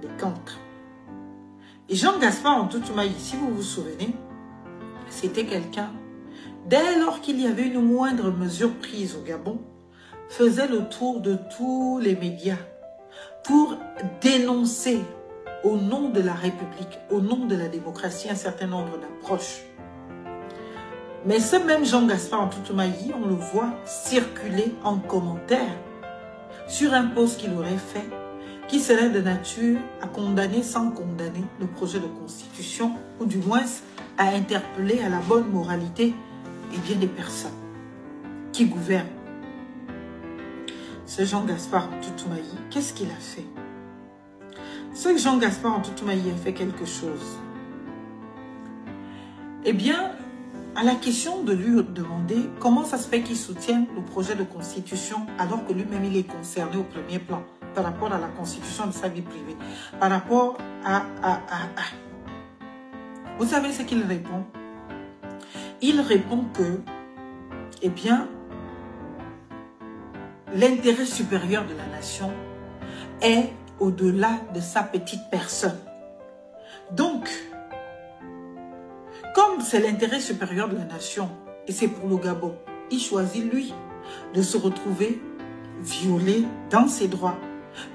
de cancre. Et Jean-Gaspard Ntoutumayi, si vous vous souvenez, c'était quelqu'un, dès lors qu'il y avait une moindre mesure prise au Gabon, faisait le tour de tous les médias pour dénoncer au nom de la République, au nom de la démocratie, un certain nombre d'approches. Mais ce même Jean-Gaspard Ntoutumayi, on le voit circuler en commentaire sur un post qu'il aurait fait, qui serait de nature à condamner sans condamner le projet de constitution, ou du moins à interpeller à la bonne moralité et bien des personnes qui gouvernent. Ce Jean-Gaspard Ntoutumayi, qu'est-ce qu'il a fait? Ce Jean-Gaspard Ntoutumayi a fait quelque chose. Eh bien, à la question de lui demander comment ça se fait qu'il soutienne le projet de constitution alors que lui-même il est concerné au premier plan par rapport à la constitution de sa vie privée, par rapport à. Vous savez ce qu'il répond? Il répond que, eh bien, l'intérêt supérieur de la nation est au-delà de sa petite personne. Donc, comme c'est l'intérêt supérieur de la nation, et c'est pour le Gabon, il choisit, lui, de se retrouver violé dans ses droits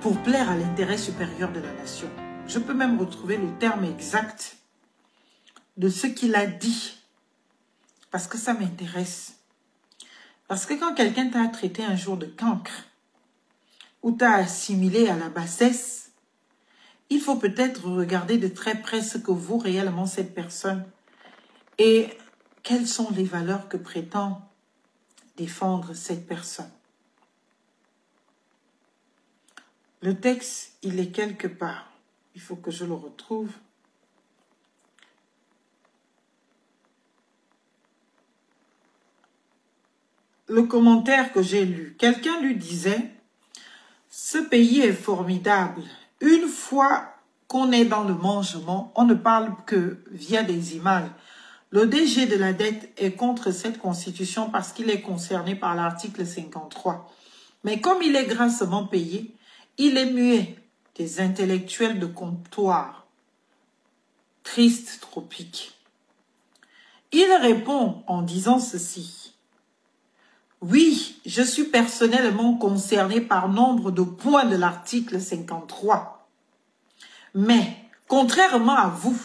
pour plaire à l'intérêt supérieur de la nation. Je peux même retrouver le terme exact de ce qu'il a dit, parce que ça m'intéresse. Parce que quand quelqu'un t'a traité un jour de cancre, ou t'a assimilé à la bassesse, il faut peut-être regarder de très près ce que vaut réellement cette personne et quelles sont les valeurs que prétend défendre cette personne. Le texte, il est quelque part. Il faut que je le retrouve. Le commentaire que j'ai lu, quelqu'un lui disait « Ce pays est formidable. Une fois qu'on est dans le mangement, on ne parle que via des images. Le DG de la dette est contre cette constitution parce qu'il est concerné par l'article 53. Mais comme il est grassement payé, il est muet. Des intellectuels de comptoir. Triste tropique. » Il répond en disant ceci. « Oui, je suis personnellement concerné par nombre de points de l'article 53. Mais, contrairement à vous,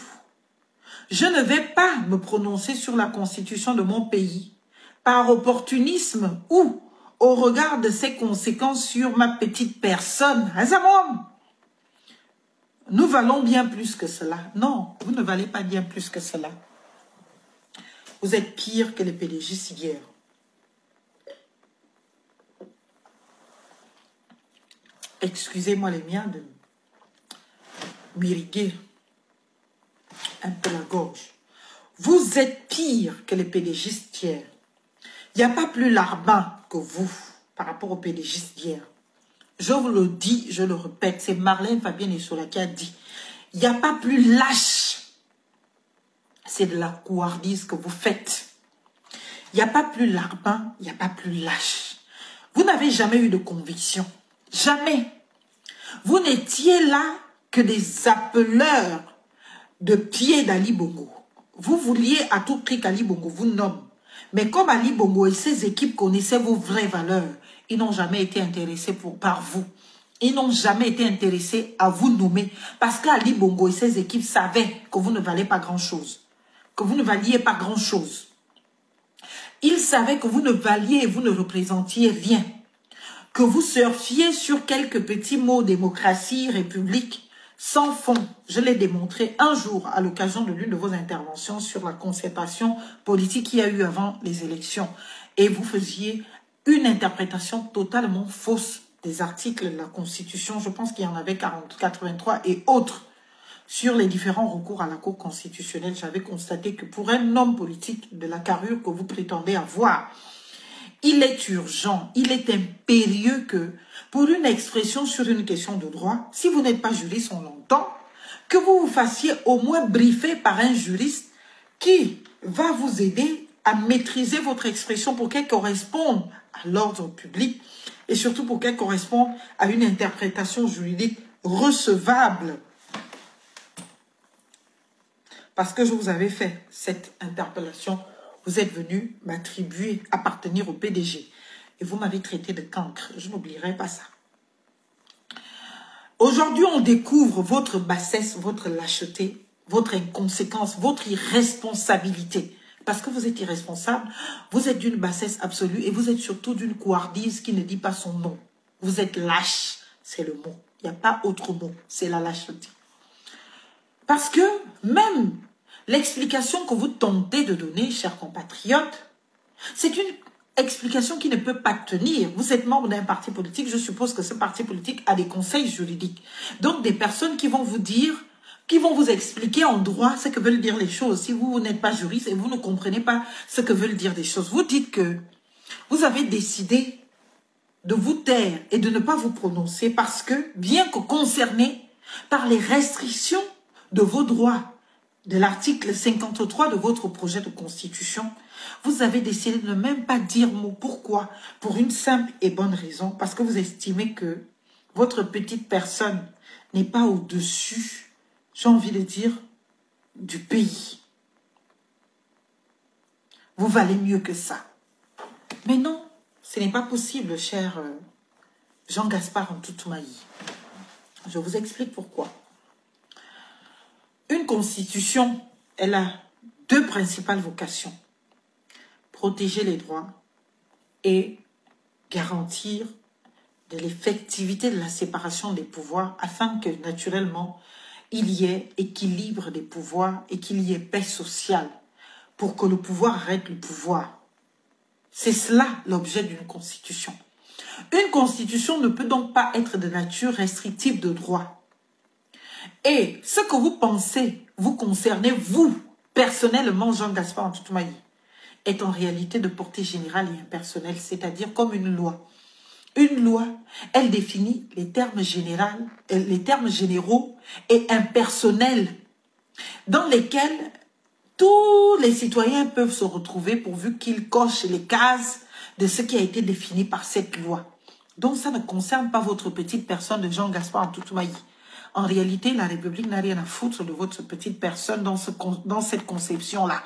je ne vais pas me prononcer sur la constitution de mon pays par opportunisme ou au regard de ses conséquences sur ma petite personne. Nous valons bien plus que cela. Non, vous ne valez pas bien plus que cela. Vous êtes pire que les PDG d'hier. Excusez-moi les miens de m'irriguer un peu la gorge. Vous êtes pire que les PDG d'hier. Il n'y a pas plus larbin que vous par rapport aux PDG d'hier. Je vous le dis, je le répète, c'est Marlène Fabienne Essola qui a dit, il n'y a pas plus lâche. C'est de la couardise que vous faites. Il n'y a pas plus larbin, il n'y a pas plus lâche. Vous n'avez jamais eu de conviction. Jamais. Vous n'étiez là que des appeleurs de pied d'Ali Bongo. Vous vouliez à tout prix qu'Ali Bongo vous nomme. Mais comme Ali Bongo et ses équipes connaissaient vos vraies valeurs, ils n'ont jamais été intéressés par vous. Ils n'ont jamais été intéressés à vous nommer. Parce qu'Ali Bongo et ses équipes savaient que vous ne valez pas grand-chose. Que vous ne valiez pas grand-chose. Ils savaient que vous ne valiez et vous ne représentiez rien. Que vous surfiez sur quelques petits mots démocratie, république, sans fond. Je l'ai démontré un jour à l'occasion de l'une de vos interventions sur la concertation politique qu'il y a eu avant les élections. Et vous faisiez une interprétation totalement fausse des articles de la Constitution. Je pense qu'il y en avait 83 et autres. Sur les différents recours à la Cour constitutionnelle, j'avais constaté que pour un homme politique de la carrure que vous prétendez avoir, il est urgent, il est impérieux que, pour une expression sur une question de droit, si vous n'êtes pas juriste en longtemps, que vous vous fassiez au moins briefer par un juriste qui va vous aider à maîtriser votre expression pour qu'elle corresponde à l'ordre public et surtout pour qu'elle corresponde à une interprétation juridique recevable. Parce que je vous avais fait cette interpellation, vous êtes venu m'attribuer, appartenir au PDG. Et vous m'avez traité de cancre. Je n'oublierai pas ça. Aujourd'hui, on découvre votre bassesse, votre lâcheté, votre inconséquence, votre irresponsabilité. Parce que vous êtes irresponsable, vous êtes d'une bassesse absolue et vous êtes surtout d'une couardise qui ne dit pas son nom. Vous êtes lâche, c'est le mot. Il n'y a pas autre mot, c'est la lâcheté. Parce que même l'explication que vous tentez de donner, chers compatriotes, c'est une explication qui ne peut pas tenir. Vous êtes membre d'un parti politique, je suppose que ce parti politique a des conseils juridiques. Donc des personnes qui vont vous dire, qui vont vous expliquer en droit ce que veulent dire les choses. Si vous n'êtes pas juriste et vous ne comprenez pas ce que veulent dire des choses, vous dites que vous avez décidé de vous taire et de ne pas vous prononcer parce que, bien que concerné par les restrictions de vos droits, de l'article 53 de votre projet de constitution, vous avez décidé de ne même pas dire mot. Pourquoi? Pour une simple et bonne raison, parce que vous estimez que votre petite personne n'est pas au-dessus, j'ai envie de dire, du pays. Vous valez mieux que ça. Mais non, ce n'est pas possible, cher Jean-Gaspard Ntoutoumai. Je vous explique pourquoi. Une constitution, elle a deux principales vocations. Protéger les droits et garantir de l'effectivité de la séparation des pouvoirs afin que, naturellement, il y ait équilibre des pouvoirs et qu'il y ait paix sociale pour que le pouvoir arrête le pouvoir. C'est cela l'objet d'une constitution. Une constitution ne peut donc pas être de nature restrictive de droit. Et ce que vous pensez vous concerner, vous, personnellement, Jean-Gaspard Ntoutoumai, est en réalité de portée générale et impersonnelle, c'est-à-dire comme une loi. Une loi, elle définit les termes généraux et impersonnels dans lesquels tous les citoyens peuvent se retrouver pourvu qu'ils cochent les cases de ce qui a été défini par cette loi. Donc ça ne concerne pas votre petite personne de Jean-Gaspard Ntoutoumai. En réalité, la République n'a rien à foutre de votre petite personne dans cette conception-là.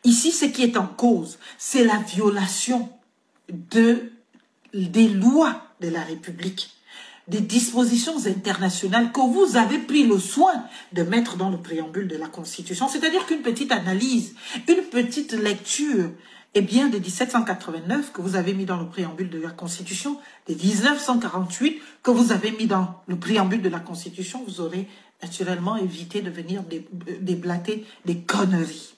Ici, ce qui est en cause, c'est la violation des lois de la République, des dispositions internationales que vous avez pris le soin de mettre dans le préambule de la Constitution. C'est-à-dire qu'une petite analyse, une petite lecture, eh bien, de 1789 que vous avez mis dans le préambule de la Constitution, de 1948 que vous avez mis dans le préambule de la Constitution, vous aurez naturellement évité de venir déblater des conneries.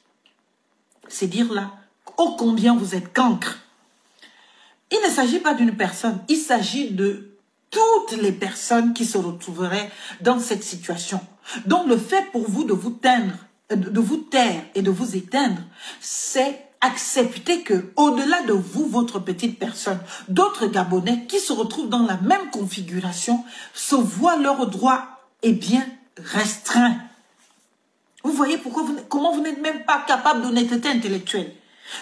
C'est dire là, ô combien vous êtes cancre. Il ne s'agit pas d'une personne, il s'agit de toutes les personnes qui se retrouveraient dans cette situation. Donc le fait pour vous de vous taire et de vous éteindre, c'est accepter que, au-delà de vous, votre petite personne, d'autres Gabonais qui se retrouvent dans la même configuration se voient leurs droits, eh bien, restreints. Vous voyez comment vous n'êtes même pas capable d'honnêteté intellectuelle.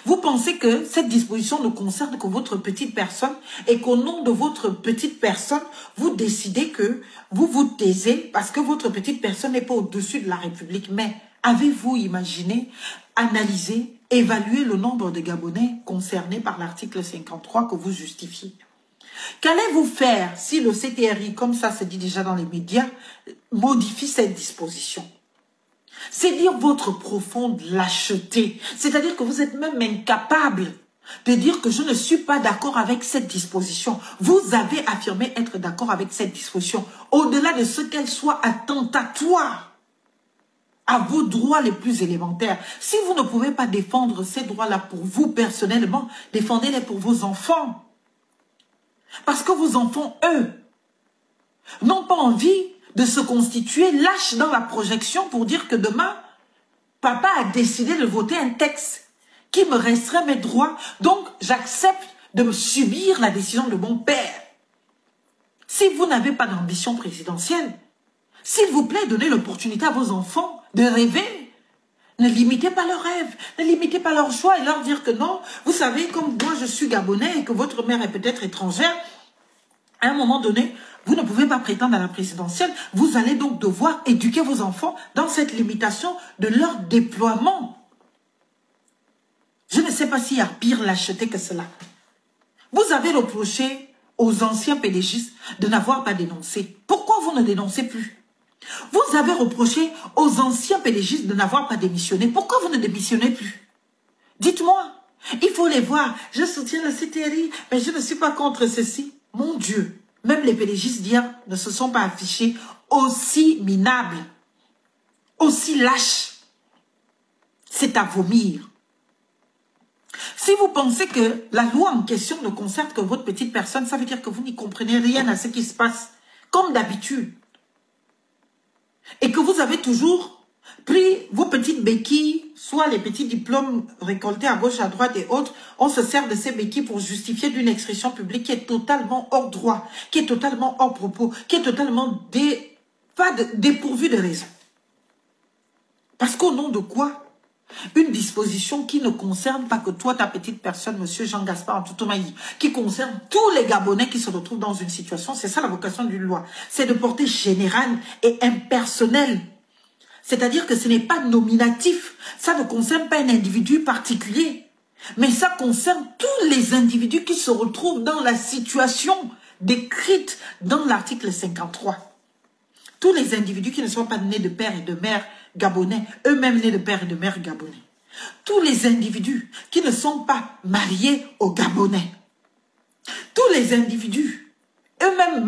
Vous pensez que cette disposition ne concerne que votre petite personne et qu'au nom de votre petite personne, vous décidez que vous vous taisez parce que votre petite personne n'est pas au-dessus de la République. Mais avez-vous imaginé, analysé, évalué le nombre de Gabonais concernés par l'article 53 que vous justifiez? Qu'allez-vous faire si le CTRI, comme ça se dit déjà dans les médias, modifie cette disposition? C'est dire votre profonde lâcheté. C'est-à-dire que vous êtes même incapable de dire que je ne suis pas d'accord avec cette disposition. Vous avez affirmé être d'accord avec cette disposition, au-delà de ce qu'elle soit attentatoire à vos droits les plus élémentaires. Si vous ne pouvez pas défendre ces droits-là pour vous personnellement, défendez-les pour vos enfants. Parce que vos enfants, eux, n'ont pas envie de se constituer lâche dans la projection pour dire que demain, papa a décidé de voter un texte qui me restreint mes droits, donc j'accepte de me subir la décision de mon père. Si vous n'avez pas d'ambition présidentielle, s'il vous plaît, donnez l'opportunité à vos enfants de rêver. Ne limitez pas leurs rêves, ne limitez pas leurs choix et leur dire que non, vous savez, comme moi je suis Gabonais et que votre mère est peut-être étrangère, à un moment donné, Vous ne pouvez pas prétendre à la présidentielle. Vous allez donc devoir éduquer vos enfants dans cette limitation de leur déploiement. Je ne sais pas s'il y a pire lâcheté que cela. Vous avez reproché aux anciens pédégistes de n'avoir pas dénoncé. Pourquoi vous ne dénoncez plus? Vous avez reproché aux anciens pédégistes de n'avoir pas démissionné. Pourquoi vous ne démissionnez plus? Dites-moi. Il faut les voir. Je soutiens le CTRI, mais je ne suis pas contre ceci. Mon Dieu. Même les pédégistes d'hier ne se sont pas affichés aussi minables, aussi lâches. C'est à vomir. Si vous pensez que la loi en question ne concerne que votre petite personne, ça veut dire que vous n'y comprenez rien à ce qui se passe, comme d'habitude. Et que vous avez toujours pris vos petites béquilles, soit les petits diplômes récoltés à gauche, à droite et autres, on se sert de ces béquilles pour justifier d'une expression publique qui est totalement hors droit, qui est totalement hors propos, qui est totalement dépourvue de raison. Parce qu'au nom de quoi? Une disposition qui ne concerne pas que toi, ta petite personne, monsieur Jean-Gaspard Antoutomaï, qui concerne tous les Gabonais qui se retrouvent dans une situation, c'est ça la vocation d'une loi, c'est de portée générale et impersonnelle. C'est-à-dire que ce n'est pas nominatif, ça ne concerne pas un individu particulier, mais ça concerne tous les individus qui se retrouvent dans la situation décrite dans l'article 53. Tous les individus qui ne sont pas nés de père et de mère gabonais, eux-mêmes nés de père et de mère gabonais. Tous les individus qui ne sont pas mariés aux Gabonais. Tous les individus, eux-mêmes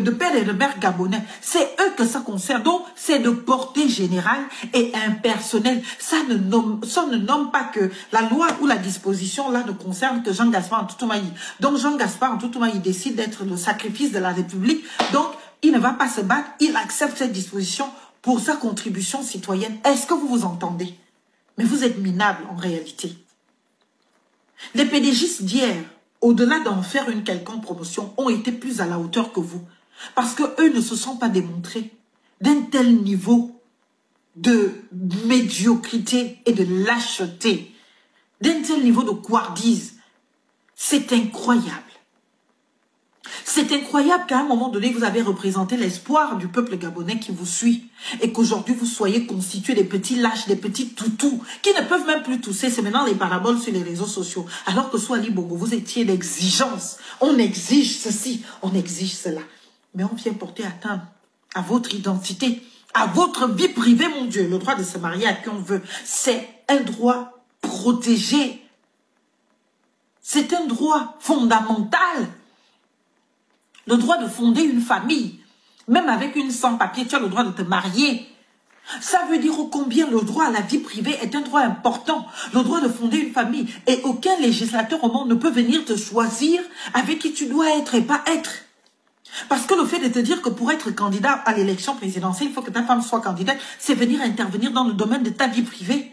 de père et de mère gabonais, c'est eux que ça concerne. Donc, c'est de portée générale et impersonnelle. Ça ne nomme pas que la loi ou la disposition là ne concerne que Jean-Gaspard Antoutomaï. Donc, Jean-Gaspard Antoutomaï décide d'être le sacrifice de la République. Donc, il ne va pas se battre, il accepte cette disposition pour sa contribution citoyenne. Est-ce que vous vous entendez? Mais vous êtes minables en réalité. Les pédégistes d'hier, au-delà d'en faire une quelconque promotion, ont été plus à la hauteur que vous. Parce qu'eux ne se sont pas démontrés d'un tel niveau de médiocrité et de lâcheté, d'un tel niveau de couardise. C'est incroyable. C'est incroyable qu'à un moment donné, vous avez représenté l'espoir du peuple gabonais qui vous suit et qu'aujourd'hui, vous soyez constitués des petits lâches, des petits toutous qui ne peuvent même plus tousser. C'est maintenant les paraboles sur les réseaux sociaux. Alors que soit Ali Bongo, vous étiez l'exigence. On exige ceci, on exige cela. Mais on vient porter atteinte à votre identité, à votre vie privée, mon Dieu. Le droit de se marier à qui on veut, c'est un droit protégé. C'est un droit fondamental. Le droit de fonder une famille, même avec une sans-papier, tu as le droit de te marier. Ça veut dire combien le droit à la vie privée est un droit important. Le droit de fonder une famille. Et aucun législateur au monde ne peut venir te choisir avec qui tu dois être et pas être. Parce que le fait de te dire que pour être candidat à l'élection présidentielle, il faut que ta femme soit candidate, c'est venir intervenir dans le domaine de ta vie privée.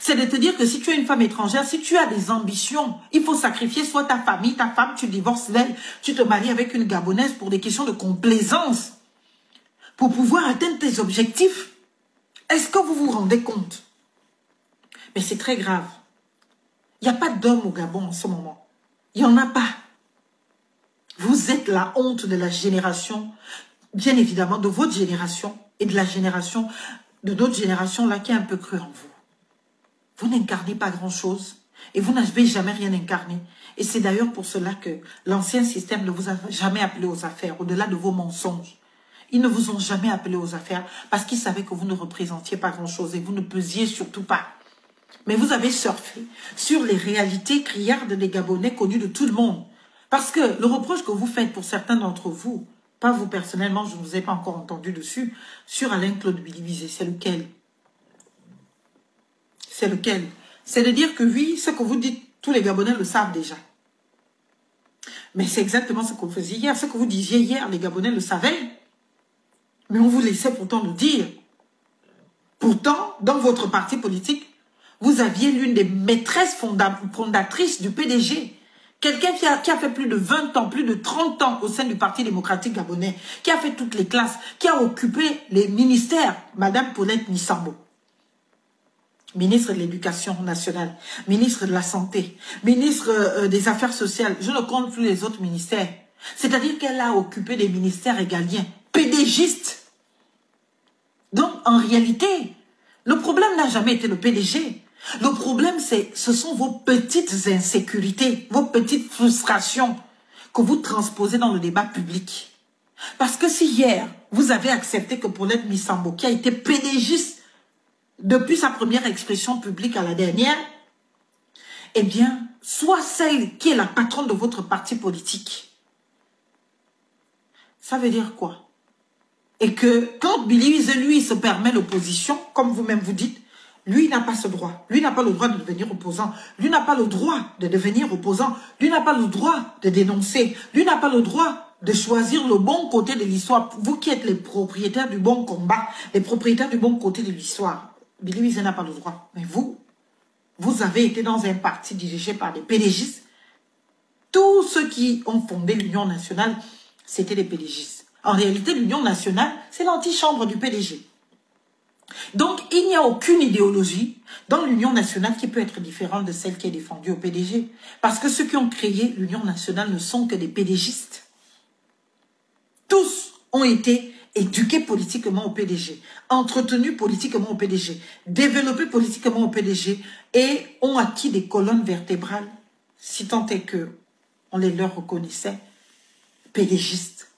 C'est de te dire que si tu es une femme étrangère, si tu as des ambitions, il faut sacrifier soit ta famille, ta femme, tu divorces d'elle, tu te maries avec une Gabonaise pour des questions de complaisance, pour pouvoir atteindre tes objectifs. Est-ce que vous vous rendez compte? Mais c'est très grave. Il n'y a pas d'homme au Gabon en ce moment. Il n'y en a pas. Vous êtes la honte de la génération, bien évidemment, de votre génération et de la génération, de notre génération là qui a un peu cru en vous. Vous n'incarnez pas grand-chose et vous n'avez jamais rien incarné. Et c'est d'ailleurs pour cela que l'ancien système ne vous a jamais appelé aux affaires, au-delà de vos mensonges. Ils ne vous ont jamais appelé aux affaires parce qu'ils savaient que vous ne représentiez pas grand-chose et vous ne pesiez surtout pas. Mais vous avez surfé sur les réalités criardes des Gabonais connues de tout le monde. Parce que le reproche que vous faites pour certains d'entre vous, pas vous personnellement, je ne vous ai pas encore entendu dessus, sur Alain-Claude Bilibizé, c'est lequel? C'est lequel? C'est de dire que oui, ce que vous dites, tous les Gabonais le savent déjà. Mais c'est exactement ce que vous faisiez hier. Ce que vous disiez hier, les Gabonais le savaient. Mais on vous laissait pourtant le dire. Pourtant, dans votre parti politique, vous aviez l'une des maîtresses fondatrices du PDG. Quelqu'un qui a fait plus de 20 ans, plus de 30 ans au sein du Parti démocratique gabonais, qui a fait toutes les classes, qui a occupé les ministères, Madame Paulette Nissambo. Ministre de l'Éducation nationale, ministre de la Santé, ministre des Affaires sociales, je ne compte plus les autres ministères. C'est-à-dire qu'elle a occupé des ministères régaliens, PDGistes. Donc, en réalité, le problème n'a jamais été le PDG. Le problème, ce sont vos petites insécurités, vos petites frustrations que vous transposez dans le débat public. Parce que si hier, vous avez accepté que Paulette Missambo, qui a été PDGiste depuis sa première expression publique à la dernière, eh bien, soit celle qui est la patronne de votre parti politique. Ça veut dire quoi? Et que quand Billy Wiese, lui, se permet l'opposition, comme vous-même vous dites, lui n'a pas ce droit. Lui n'a pas le droit de devenir opposant. Lui n'a pas le droit de devenir opposant. Lui n'a pas le droit de dénoncer. Lui n'a pas le droit de choisir le bon côté de l'histoire. Vous qui êtes les propriétaires du bon combat, les propriétaires du bon côté de l'histoire, Billy Wiese n'a pas le droit. Mais vous avez été dans un parti dirigé par des PDGistes. Tous ceux qui ont fondé l'Union nationale, c'était des PDGistes. En réalité, l'Union nationale, c'est l'antichambre du PDG. Donc, il n'y a aucune idéologie dans l'Union nationale qui peut être différente de celle qui est défendue au PDG. Parce que ceux qui ont créé l'Union nationale ne sont que des PDGistes. Tous ont été éduqués politiquement au PDG, entretenus politiquement au PDG, développés politiquement au PDG et ont acquis des colonnes vertébrales, si tant est que on les leur reconnaissait, PDGistes.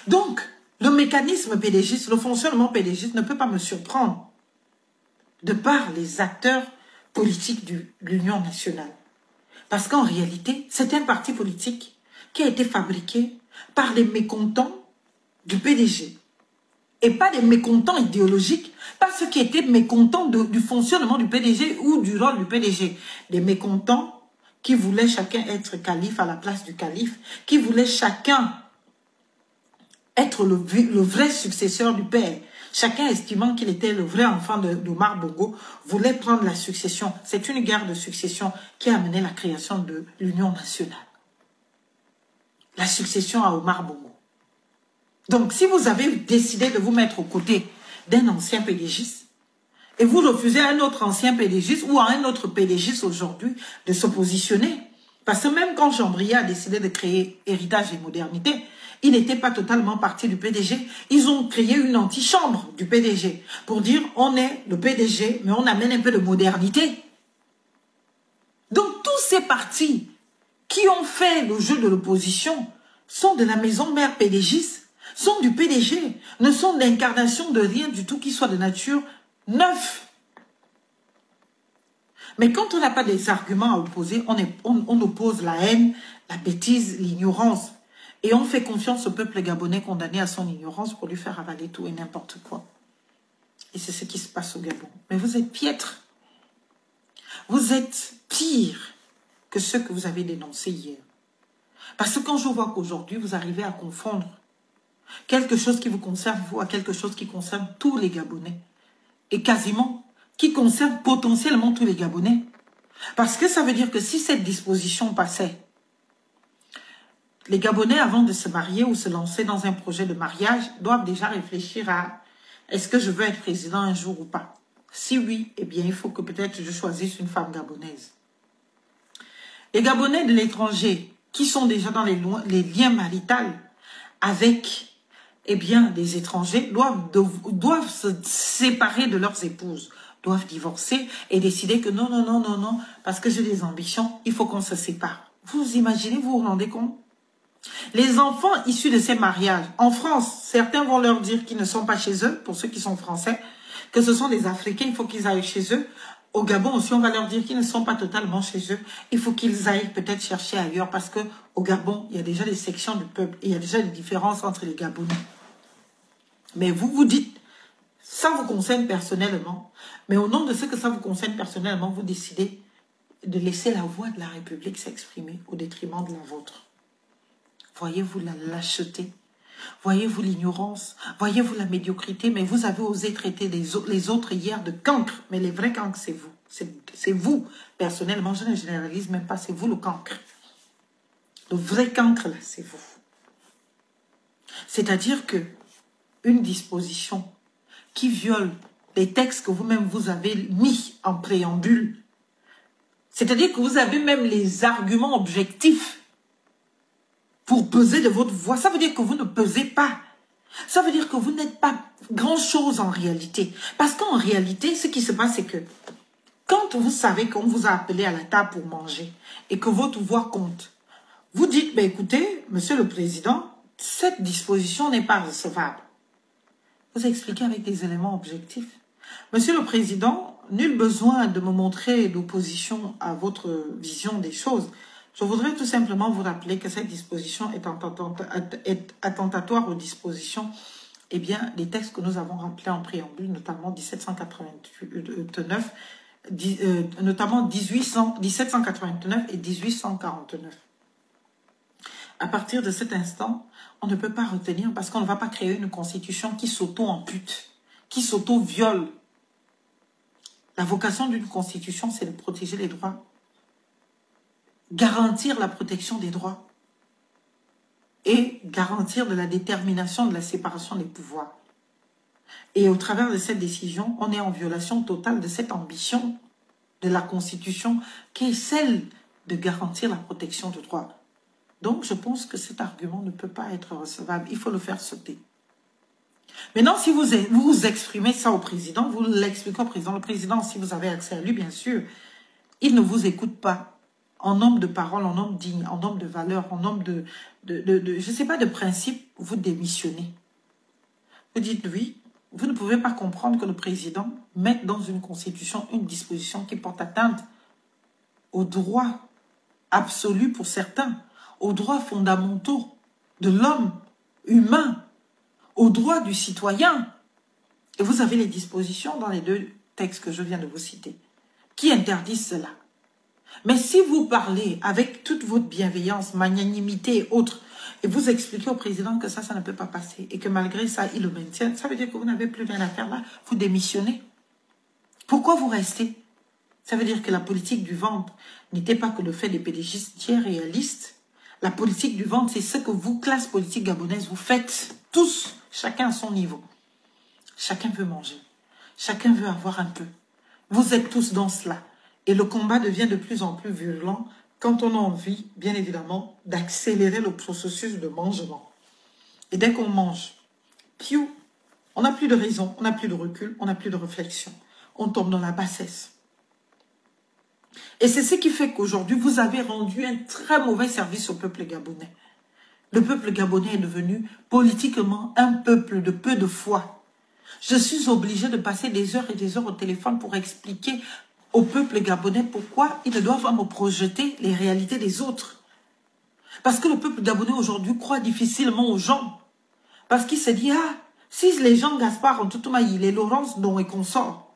Donc, le mécanisme PDGiste, le fonctionnement PDGiste ne peut pas me surprendre de par les acteurs politiques de l'Union nationale. Parce qu'en réalité, c'est un parti politique qui a été fabriqué par les mécontents du PDG. Et pas des mécontents idéologiques, pas ceux qui étaient mécontents du fonctionnement du PDG ou du rôle du PDG. Des mécontents qui voulaient chacun être calife à la place du calife, qui voulaient chacun être le vrai successeur du père. Chacun estimant qu'il était le vrai enfant d'Omar Bongo, voulait prendre la succession. C'est une guerre de succession qui a amené la création de l'Union nationale. La succession à Omar Bongo. Donc, si vous avez décidé de vous mettre aux côtés d'un ancien PDGiste, et vous refusez à un autre ancien PDGiste ou à un autre PDGiste aujourd'hui de se positionner, parce que même quand Jean Bria a décidé de créer Héritage et Modernité, il n'était pas totalement parti du PDG. Ils ont créé une antichambre du PDG pour dire on est le PDG, mais on amène un peu de modernité. Donc tous ces partis qui ont fait le jeu de l'opposition sont de la maison mère PDGiste, sont du PDG, ne sont l'incarnation de rien du tout qui soit de nature neuve. Mais quand on n'a pas des arguments à opposer, on oppose la haine, la bêtise, l'ignorance. Et on fait confiance au peuple gabonais condamné à son ignorance pour lui faire avaler tout et n'importe quoi. Et c'est ce qui se passe au Gabon. Mais vous êtes piètre. Vous êtes pire que ceux que vous avez dénoncés hier. Parce que quand je vois qu'aujourd'hui, vous arrivez à confondre quelque chose qui vous concerne, vous, à quelque chose qui concerne tous les Gabonais. Et quasiment, qui concerne potentiellement tous les Gabonais. Parce que ça veut dire que si cette disposition passait, les Gabonais, avant de se marier ou se lancer dans un projet de mariage, doivent déjà réfléchir à est-ce que je veux être président un jour ou pas? Si oui, eh bien, il faut que peut-être je choisisse une femme gabonaise. Les Gabonais de l'étranger, qui sont déjà dans les liens maritaux avec, eh bien, des étrangers, doivent se séparer de leurs épouses, doivent divorcer et décider que non, non, non, non, non, parce que j'ai des ambitions, il faut qu'on se sépare. Vous imaginez, vous vous rendez compte? Les enfants issus de ces mariages, en France, certains vont leur dire qu'ils ne sont pas chez eux, pour ceux qui sont français, que ce sont des Africains, il faut qu'ils aillent chez eux. Au Gabon aussi, on va leur dire qu'ils ne sont pas totalement chez eux. Il faut qu'ils aillent peut-être chercher ailleurs, parce qu'au Gabon, il y a déjà des sections du peuple, et il y a déjà des différences entre les Gabonais. Mais vous vous dites, ça vous concerne personnellement, mais au nom de ce que ça vous concerne personnellement, vous décidez de laisser la voix de la République s'exprimer au détriment de la vôtre. Voyez-vous la lâcheté, voyez-vous l'ignorance, voyez-vous la médiocrité, mais vous avez osé traiter les autres hier de cancres, mais les vrais cancres, c'est vous. C'est vous, personnellement, je ne généralise même pas, c'est vous le cancre. Le vrai cancre, là, c'est vous. C'est-à-dire que une disposition qui viole les textes que vous-même vous avez mis en préambule, c'est-à-dire que vous avez même les arguments objectifs pour peser de votre voix. Ça veut dire que vous ne pesez pas. Ça veut dire que vous n'êtes pas grand-chose en réalité. Parce qu'en réalité, ce qui se passe, c'est que quand vous savez qu'on vous a appelé à la table pour manger et que votre voix compte, vous dites, ben écoutez, Monsieur le Président, cette disposition n'est pas recevable. Vous expliquez avec des éléments objectifs. Monsieur le Président, nul besoin de me montrer d'opposition à votre vision des choses. Je voudrais tout simplement vous rappeler que cette disposition est attentatoire aux dispositions des textes que nous avons rappelés en préambule, notamment 1789, notamment 1789 et 1849. À partir de cet instant, on ne peut pas retenir parce qu'on ne va pas créer une constitution qui s'auto-ampute, qui s'auto-viole. La vocation d'une constitution, c'est de protéger les droits, garantir la protection des droits et garantir de la détermination de la séparation des pouvoirs. Et au travers de cette décision, on est en violation totale de cette ambition de la Constitution qui est celle de garantir la protection des droits. Donc, je pense que cet argument ne peut pas être recevable. Il faut le faire sauter. Maintenant, si vous exprimez ça au président, vous l'expliquez au président. Le président, si vous avez accès à lui, bien sûr, il ne vous écoute pas. En homme de parole, en homme digne, en homme de valeur, en homme de je ne sais pas, de principe, vous démissionnez. Vous dites oui, vous ne pouvez pas comprendre que le président mette dans une constitution une disposition qui porte atteinte aux droits absolus pour certains, aux droits fondamentaux de l'homme humain, aux droits du citoyen. Et vous avez les dispositions dans les deux textes que je viens de vous citer qui interdisent cela. Mais si vous parlez avec toute votre bienveillance, magnanimité et autres, et vous expliquez au président que ça ne peut pas passer, et que malgré ça, il le maintient, ça veut dire que vous n'avez plus rien à faire là, vous démissionnez. Pourquoi vous restez? Ça veut dire que la politique du ventre n'était pas que le fait des pédégistes réalistes. La politique du ventre, c'est ce que vous, classe politique gabonaise, vous faites tous, chacun à son niveau. Chacun veut manger. Chacun veut avoir un peu. Vous êtes tous dans cela. Et le combat devient de plus en plus violent quand on a envie, bien évidemment, d'accélérer le processus de mangement. Et dès qu'on mange, piou, on n'a plus de raison, on n'a plus de recul, on n'a plus de réflexion. On tombe dans la bassesse. Et c'est ce qui fait qu'aujourd'hui, vous avez rendu un très mauvais service au peuple gabonais. Le peuple gabonais est devenu politiquement un peuple de peu de foi. Je suis obligée de passer des heures et des heures au téléphone pour expliquer au peuple gabonais pourquoi ils ne doivent pas me projeter les réalités des autres. Parce que le peuple gabonais aujourd'hui croit difficilement aux gens. Parce qu'il se dit, ah, si les gens Gaspard Ntoutouma-Yi, les Laurence Don et consorts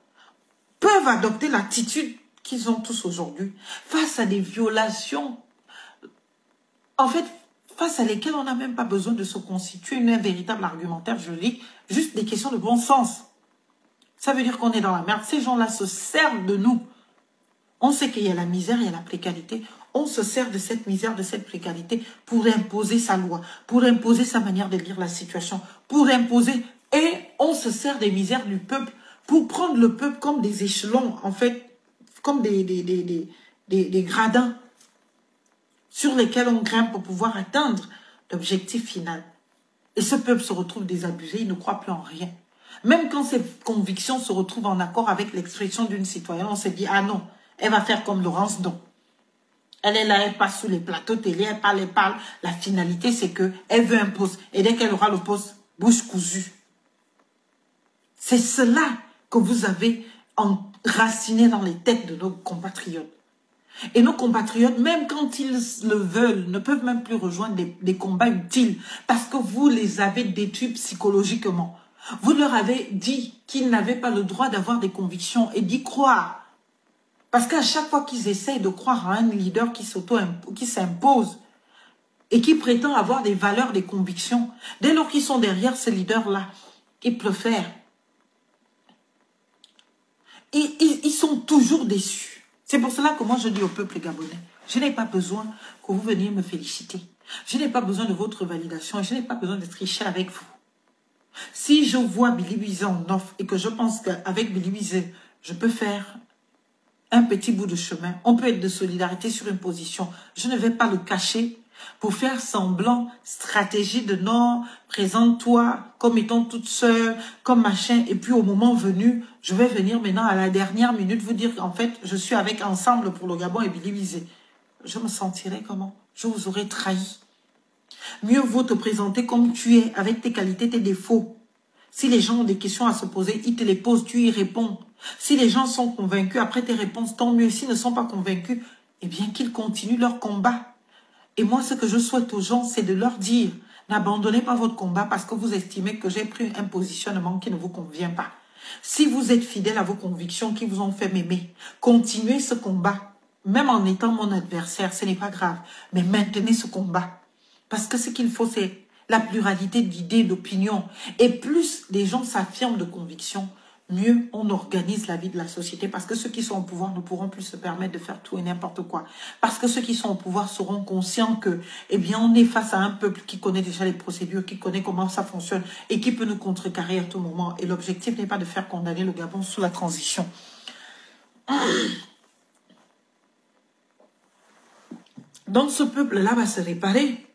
peuvent adopter l'attitude qu'ils ont tous aujourd'hui face à des violations, en fait, face à lesquelles on n'a même pas besoin de se constituer un véritable argumentaire juridique, juste des questions de bon sens. Ça veut dire qu'on est dans la merde. Ces gens-là se servent de nous. On sait qu'il y a la misère, il y a la précarité. On se sert de cette misère, de cette précarité pour imposer sa loi, pour imposer sa manière de lire la situation, pour imposer... Et on se sert des misères du peuple pour prendre le peuple comme des échelons, en fait, comme des gradins sur lesquels on grimpe pour pouvoir atteindre l'objectif final. Et ce peuple se retrouve désabusé, il ne croit plus en rien. Même quand ses convictions se retrouvent en accord avec l'expression d'une citoyenne, on se dit, ah non, elle va faire comme Laurence Don. Elle est là, elle passe sous les plateaux télé, elle parle, elle parle. La finalité, c'est qu'elle veut un poste. Et dès qu'elle aura le poste, bouche cousue. C'est cela que vous avez enraciné dans les têtes de nos compatriotes. Et nos compatriotes, même quand ils le veulent, ne peuvent même plus rejoindre des combats utiles parce que vous les avez détruits psychologiquement. Vous leur avez dit qu'ils n'avaient pas le droit d'avoir des convictions et d'y croire. Parce qu'à chaque fois qu'ils essayent de croire à un leader qui s'impose et qui prétend avoir des valeurs, des convictions, dès lors qu'ils sont derrière ce leader-là, ils préfèrent. Ils sont toujours déçus. C'est pour cela que moi je dis au peuple gabonais, je n'ai pas besoin que vous veniez me féliciter. Je n'ai pas besoin de votre validation et je n'ai pas besoin de tricher avec vous. Si je vois Billy Wizé en offre et que je pense qu'avec Billy Wizé, je peux faire un petit bout de chemin, on peut être de solidarité sur une position, je ne vais pas le cacher, pour faire semblant, stratégie de non, présente-toi comme étant toute seule, comme machin, et puis au moment venu, je vais venir maintenant à la dernière minute vous dire qu'en fait, je suis avec Ensemble pour le Gabon et Billy Bizet. Je me sentirai comment? Je vous aurais trahi. Mieux vaut te présenter comme tu es, avec tes qualités, tes défauts. Si les gens ont des questions à se poser, ils te les posent, tu y réponds. Si les gens sont convaincus après tes réponses, tant mieux. S'ils ne sont pas convaincus, eh bien qu'ils continuent leur combat. Et moi, ce que je souhaite aux gens, c'est de leur dire, n'abandonnez pas votre combat parce que vous estimez que j'ai pris un positionnement qui ne vous convient pas. Si vous êtes fidèle à vos convictions qui vous ont fait m'aimer, continuez ce combat. Même en étant mon adversaire, ce n'est pas grave. Mais maintenez ce combat. Parce que ce qu'il faut, c'est la pluralité d'idées, d'opinions. Et plus les gens s'affirment de conviction, mieux on organise la vie de la société. Parce que ceux qui sont au pouvoir ne pourront plus se permettre de faire tout et n'importe quoi. Parce que ceux qui sont au pouvoir seront conscients que, eh bien, on est face à un peuple qui connaît déjà les procédures, qui connaît comment ça fonctionne et qui peut nous contrecarrer à tout moment. Et l'objectif n'est pas de faire condamner le Gabon sous la transition. Donc ce peuple-là va se réparer.